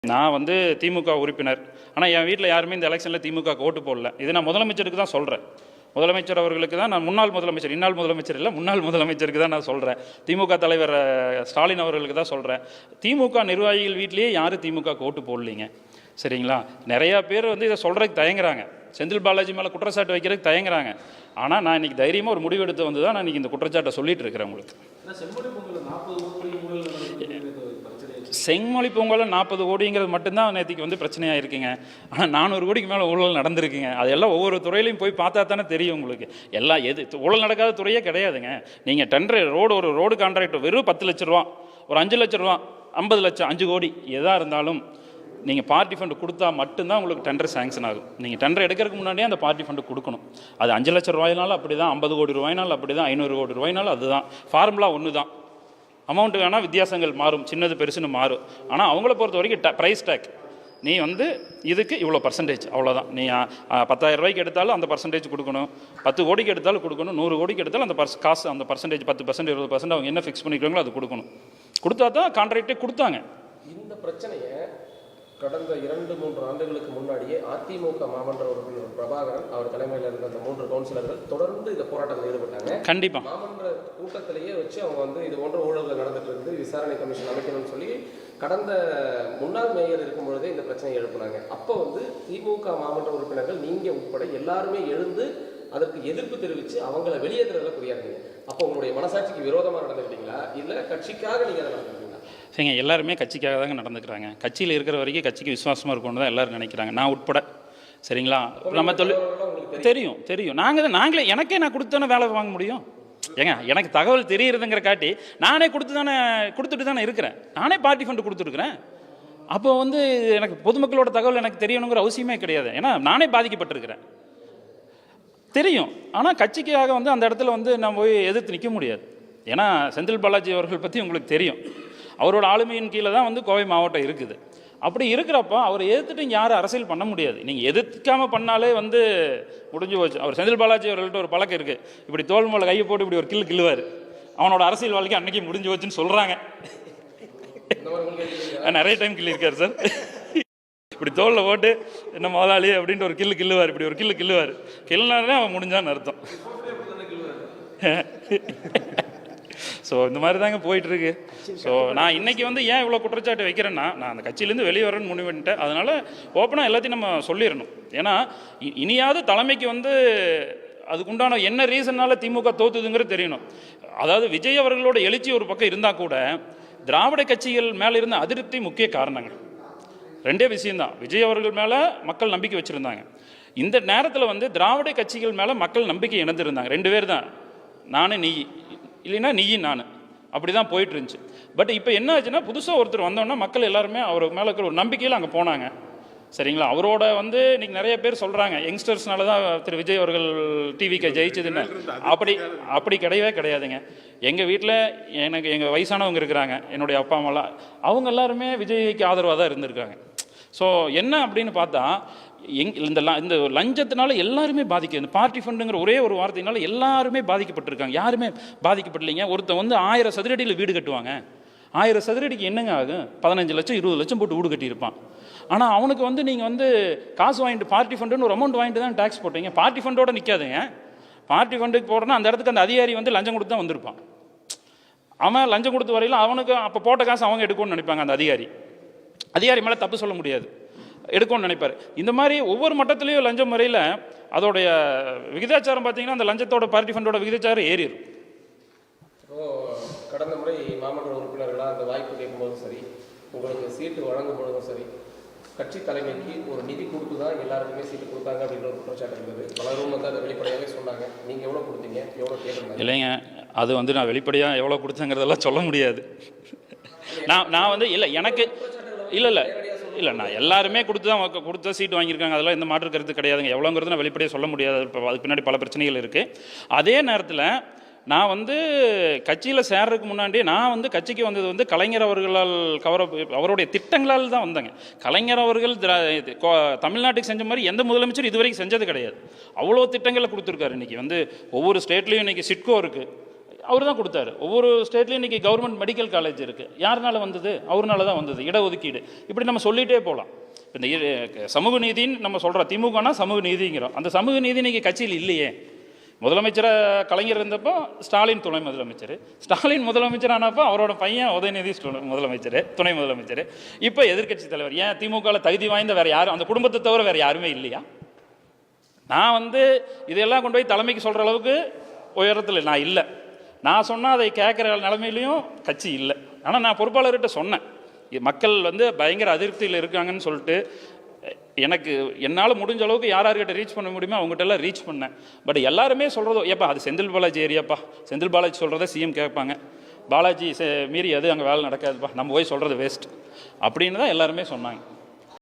நான் வந்து திமுக உறுப்பினர். ஆனால் என் வீட்டில் யாருமே இந்த எலெக்ஷனில் திமுக ஓட்டு போடல. இது நான் முதலமைச்சருக்கு தான் சொல்கிறேன். முதலமைச்சர் அவர்களுக்கு தான் நான் முன்னாள் முதலமைச்சர், இன்னாள் முதலமைச்சர் இல்லை, முன்னாள் முதலமைச்சருக்கு தான் நான் சொல்கிறேன். திமுக தலைவர் ஸ்டாலின் அவர்களுக்கு தான் சொல்கிறேன். திமுக நிர்வாகிகள் வீட்லேயே யாரும் திமுக ஓட்டு போடலீங்க. சரிங்களா? நிறையா பேர் வந்து இதை சொல்கிறதுக்கு தயங்குறாங்க. செந்தில் பாலாஜி மேலே குற்றச்சாட்டு வைக்கிறதுக்கு தயங்குறாங்க. ஆனால் நான் இன்றைக்கி தைரியமாக ஒரு முடிவெடுத்து வந்து தான் நான் இன்றைக்கி இந்த குற்றச்சாட்டை சொல்லிட்டு இருக்கிறேன் உங்களுக்கு. செம்மொழி பொங்கலில் 40 கோடிங்கிறது மட்டும்தான் நேற்றுக்கு வந்து பிரச்சனையாக இருக்குங்க. ஆனால் 400 கோடிக்கு மேலே ஊழல் நடந்திருக்குங்க. அதெல்லாம் ஒவ்வொரு துறையிலையும் போய் பார்த்தா தானே தெரியும் உங்களுக்கு. எல்லாம் ஊழல் நடக்காத துறையே கிடையாதுங்க. நீங்கள் டெண்டர் ஒரு ரோடு கான்ட்ராக்டர் வெறும் 10 லட்ச ரூபா, ஒரு 5 லட்ச ரூபா, 50 லட்சம், 5 கோடி எதாக இருந்தாலும் நீங்கள் பார்ட்டி ஃபண்டு கொடுத்தா மட்டும்தான் உங்களுக்கு டெண்டர் சேங்ஷன் ஆகும். நீங்கள் டெண்டர் எடுக்கிறதுக்கு முன்னாடியே அந்த பார்ட்டி ஃபண்டு கொடுக்கணும். அது 5 லட்ச ரூபாயினாலும் அப்படி தான், 50 கோடி ரூபாயினாலும் அப்படி தான், 500 கோடி ரூபாயினாலும் அதுதான். ஃபார்முலா ஒன்று தான். அமௌண்ட்டு வேணால் வித்தியாசங்கள் மாறும், சின்னது பெருசுன்னு மாறும். ஆனால் அவங்கள பொறுத்த வரைக்கும் ப்ரைஸ் டேக், நீ வந்து இதுக்கு இவ்வளோ பர்சன்டேஜ், அவ்வளோதான். நீ 10,000 ரூபாய்க்கு எடுத்தாலும் அந்த பர்சன்டேஜ் கொடுக்கணும், 10 கோடிக்கு எடுத்தாலும் கொடுக்கணும், 100 கோடிக்கு எடுத்தாலும் அந்த காசு, அந்த பர்சன்டேஜ் 10%, 20% அவங்க என்ன ஃபிக்ஸ் பண்ணிக்கிறாங்களோ அது கொடுக்கணும். கொடுத்தா தான் கான்ட்ராக்டே கொடுத்தாங்க. இந்த பிரச்சனையை கடந்த 2-3 ஆண்டுகளுக்கு முன்னாடியே அதிமுக மாமன்ற உறுப்பினர் பிரபாகரன் அவர் தலைமையில் இருந்த அந்த 3 கவுன்சிலர்கள் தொடர்ந்து இந்த போராட்டத்தில் ஈடுபட்டாங்க. கண்டிப்பாக மாமன்ற கூட்டத்திலேயே வச்சு அவங்க வந்து இது போன்ற ஊழல்கள் நடந்துட்டு இருந்து விசாரணை கமிஷன் அமைக்கணும்னு சொல்லி கடந்த முன்னாள் மேயர் இருக்கும் பொழுதே இந்த பிரச்சனையை எழுப்பினாங்க. அப்போ வந்து திமுக மாமன்ற உறுப்பினர்கள் நீங்கள் உட்பட எல்லாருமே எழுந்து அதற்கு எதிர்ப்பு தெரிவித்து அவங்கள வெளியேற்றுறதுல புரியாதீங்க. அப்போ உங்களுடைய மனசாட்சிக்கு விரோதமாக நடந்துக்கிட்டீங்களா இல்லை கட்சிக்காக நீங்கள் அதை நடந்துக்கிட்டீங்களா? சரிங்க, எல்லாருமே கட்சிக்காக தாங்க நடந்துக்கிறாங்க. கட்சியில் இருக்கிற வரைக்கும் கட்சிக்கு விசுவாசமாக இருக்கணும்னு தான் எல்லோரும் நினைக்கிறாங்க, நான் உட்பட. சரிங்களா? நம்ம தெரியும் நாங்களே எனக்கே நான் கொடுத்தானே வேலை வாங்க முடியும். ஏங்க, எனக்கு தகவல் தெரியுறதுங்கிற காட்டி நானே கொடுத்துட்டு தானே இருக்கிறேன். நானே பார்ட்டி ஃபண்டு கொடுத்துருக்குறேன். அப்போ வந்து எனக்கு பொதுமக்களோட தகவல் எனக்கு தெரியணுங்கிற அவசியமே கிடையாது. ஏன்னா நானே பாதிக்கப்பட்டிருக்கிறேன், தெரியும். ஆனால் கட்சிக்காக வந்து அந்த இடத்துல வந்து நம்ம போய் எதிர்த்து நிற்க முடியாது. ஏன்னா செந்தில் பாலாஜி அவர்கள் பற்றி உங்களுக்கு தெரியும். அவரோட ஆளுமையின் கீழே தான் வந்து கோவை மாவட்டம் இருக்குது. அப்படி இருக்கிறப்ப அவரை எதிர்த்துட்டு இங்கே யாரும் அரசியல் பண்ண முடியாது. நீங்கள் எதிர்க்காமல் பண்ணாலே வந்து முடிஞ்சு போச்சு. அவர் செந்தில் பாலாஜி அவர்கள்ட்ட ஒரு பழக்கம் இருக்குது. இப்படி தோல் மேலே கையை போட்டு இப்படி ஒரு கிள்ளுவார். அவனோட அரசியல் வாழ்க்கை அன்னைக்கு முடிஞ்சு போச்சுன்னு சொல்கிறாங்க. நிறைய டைம் கிள்ளியிருக்காரு சார். இப்படி தோலில் போட்டு என்ன முதலாளி அப்படின்ட்டு ஒரு கிள்ளுவார். இப்படி ஒரு கிள்ளுவார். கிள்ளினாலே அவன் முடிஞ்சான்னு அர்த்தம். ஸோ இந்த மாதிரி தாங்க போயிட்டுருக்கு. ஸோ நான் இன்றைக்கி வந்து ஏன் இவ்வளோ குற்றச்சாட்டு வைக்கிறேன்னா, நான் அந்த கட்சியிலேருந்து வெளியே வரேன்னு முடிவு பண்ணிட்டேன். அதனால் ஓப்பனாக எல்லாத்தையும் நம்ம சொல்லிடணும். ஏன்னா இனியாவது தலைமைக்கு வந்து அதுக்குண்டான என்ன ரீசன்னால திமுக தோத்துதுங்கிறது தெரியணும். அதாவது விஜய் அவர்களோட எழுச்சி ஒரு பக்கம் இருந்தால் கூட திராவிட கட்சிகள் மேலே இருந்த அதிருப்தி முக்கிய காரணங்க. 2 விஷயம்தான். விஜய் அவர்கள் மேலே மக்கள் நம்பிக்கை வச்சுருந்தாங்க. இந்த நேரத்தில் வந்து திராவிட கட்சிகள் மேலே மக்கள் நம்பிக்கை இழந்திருந்தாங்க. 2 பேர் தான், நான் நீ, இல்லைன்னா நீயும் நான், அப்படி தான் போயிட்டு இருந்துச்சு. பட் இப்போ என்ன ஆச்சுன்னா, புதுசாக ஒருத்தர் வந்தோன்னா மக்கள் எல்லாருமே அவர் மேலே இருக்கிற ஒரு நம்பிக்கையில் அங்கே போனாங்க. சரிங்களா? அவரோட வந்து இன்றைக்கி நிறைய பேர் சொல்கிறாங்க யங்ஸ்டர்ஸ்னால தான் திரு விஜய் அவர்கள் டிவிக்கு ஜெயிச்சதுன்னு. அப்படி கிடையவே கிடையாதுங்க. எங்கள் வீட்டில் எங்கள் வயசானவங்க இருக்கிறாங்க, என்னுடைய அப்பா அம்மாலாம், அவங்க எல்லாருமே விஜய்க்கு ஆதரவாக தான் இருந்திருக்காங்க. ஸோ என்ன அப்படின்னு பார்த்தா, இந்த லஞ்சத்தினால எல்லாருமே இந்த பார்ட்டி ஃபண்டுங்கிற ஒரே ஒரு வார்த்தையினால எல்லாருமே பாதிக்கப்பட்டிருக்காங்க. யாருமே பாதிக்கப்படலைங்க. ஒருத்தன் வந்து 1000 சதுரடியில் வீடு கட்டுவாங்க. 1000 சதுரடிக்கு என்னங்க ஆகும்? 15 லட்சம் 20 லட்சம் போட்டு வீடு கட்டியிருப்பான். ஆனால் அவனுக்கு வந்து நீங்கள் வந்து காசு வாங்கிட்டு பார்ட்டி ஃபண்டுன்னு ஒரு அமௌண்ட் வாங்கிட்டு தான் டேக்ஸ் போட்டீங்க. பார்ட்டி ஃபண்டோடு நிற்காதுங்க. பார்ட்டி ஃபண்டுக்கு போடுறோன்னா அந்த இடத்துக்கு அந்த அதிகாரி வந்து லஞ்சம் கொடுத்து தான் வந்திருப்பான். அவன் லஞ்சம் கொடுத்து வரையிலும் அவனுக்கு அப்போ போட்ட காசு அவங்க எடுக்கணும்னு நினைப்பாங்க. அந்த அதிகாரி மேலே தப்பு சொல்ல முடியாது, எடுக்கணும்னு நினைப்பார். இந்த மாதிரி ஒவ்வொரு மட்டத்திலையும் லஞ்சம் முறையில் அதோடைய விகிதாச்சாரம் பார்த்தீங்கன்னா அந்த லஞ்சத்தோட பார்ட்டி ஃபண்டோட விகிதாச்சாரம் ஏறிடும். கடந்த முறை மாமன்ற உறுப்பினர்களாக அந்த வாய்ப்பு கேட்கும்போதும் சரி, உங்களுக்கு சீட்டு வழங்கும் பொழுதும் சரி, கட்சி தலைமைக்கு ஒரு நிதி கொடுத்து தான் எல்லாருக்குமே சீட்டு கொடுத்தாங்க அப்படின்ற ஒரு குற்றச்சாட்டு இருந்தது. பலரும் வந்து அதை வெளிப்படையாகவே சொன்னாங்க. நீங்கள் எவ்வளோ கொடுத்தீங்க, எவ்வளோ கேட்டிருந்தீங்க? இல்லைங்க, அது வந்து நான் வெளிப்படையாக எவ்வளோ கொடுத்தேங்கிறதெல்லாம் சொல்ல முடியாது. நான் வந்து எனக்கு இல்லை நான் எல்லாருமே கொடுத்த சீட்டு வாங்கியிருக்காங்க. அதெல்லாம் எந்த மாற்று கருத்து கிடையாதுங்க. எவ்வளோங்கிறது நான் வெளிப்படையாக சொல்ல முடியாது. இப்போ அதுக்கு பின்னாடி பல பிரச்சனைகள் இருக்குது. அதே நேரத்தில் நான் வந்து கட்சியில் சேர்றதுக்கு முன்னாடி நான் வந்து கட்சிக்கு வந்தது வந்து கலைஞர் அவர்களால் அவருடைய திட்டங்களால் தான் வந்தேங்க. கலைஞர் அவர்கள் தமிழ்நாட்டுக்கு செஞ்ச மாதிரி எந்த முதலமைச்சர் இதுவரைக்கும் செஞ்சது கிடையாது. அவ்வளோ திட்டங்களை கொடுத்துருக்காரு. இன்றைக்கி வந்து ஒவ்வொரு ஸ்டேட்லேயும் இன்றைக்கி சிட்கோ இருக்குது, அவர் தான் கொடுத்தாரு. ஒவ்வொரு ஸ்டேட்லேயும் இன்றைக்கி கவர்மெண்ட் மெடிக்கல் காலேஜ் இருக்குது. யாருனால வந்தது? அவர்னால தான் வந்தது. இடஒதுக்கீடு இப்படி நம்ம சொல்லிகிட்டே போகலாம். இந்த சமூக நீதின்னு நம்ம சொல்கிறோம், திமுகனா சமூக நீதிங்கிறோம். அந்த சமூக நீதி இன்றைக்கி கட்சியில் இல்லையே. முதலமைச்சராக கலைஞர் இருந்தப்போ ஸ்டாலின் துணை முதலமைச்சர், ஸ்டாலின் முதலமைச்சர் ஆனப்போ அவரோட பையன் உதயநிதி முதலமைச்சர், துணை முதலமைச்சர், இப்போ எதிர்க்கட்சி தலைவர். ஏன் திமுகவில் தகுதி வாய்ந்த வேறு யாரும், அந்த குடும்பத்தை தவிர வேறு யாருமே இல்லையா? நான் இதெல்லாம் கொண்டு போய் தலைமைக்கு சொல்கிற அளவுக்கு உயரத்தில் நான் இல்லை. நான் சொன்னால் அதை கேட்குற நிலைமையிலையும் கட்சி இல்லை. ஆனால் நான் பொறுப்பாளர்கிட்ட சொன்னேன், மக்கள் பயங்கர அதிருப்தியில் இருக்காங்கன்னு சொல்லிட்டு என்னால் முடிஞ்ச அளவுக்கு யார்கிட்ட ரீச் பண்ண முடியுமோ அவங்ககிட்ட எல்லாம் ரீச் பண்ணேன். பட் எல்லாருமே சொல்கிறதோ ஏப்பா அது செந்தில் பாலாஜி ஏரியாப்பா, செந்தில் பாலாஜி சொல்கிறத சிஎம் கேட்பாங்க, பாலாஜி மீறி அது அங்கே வேலை நடக்காதுப்பா, நம்ம போய் சொல்கிறது வேஸ்ட் அப்படின்னு தான் எல்லாருமே சொன்னாங்க.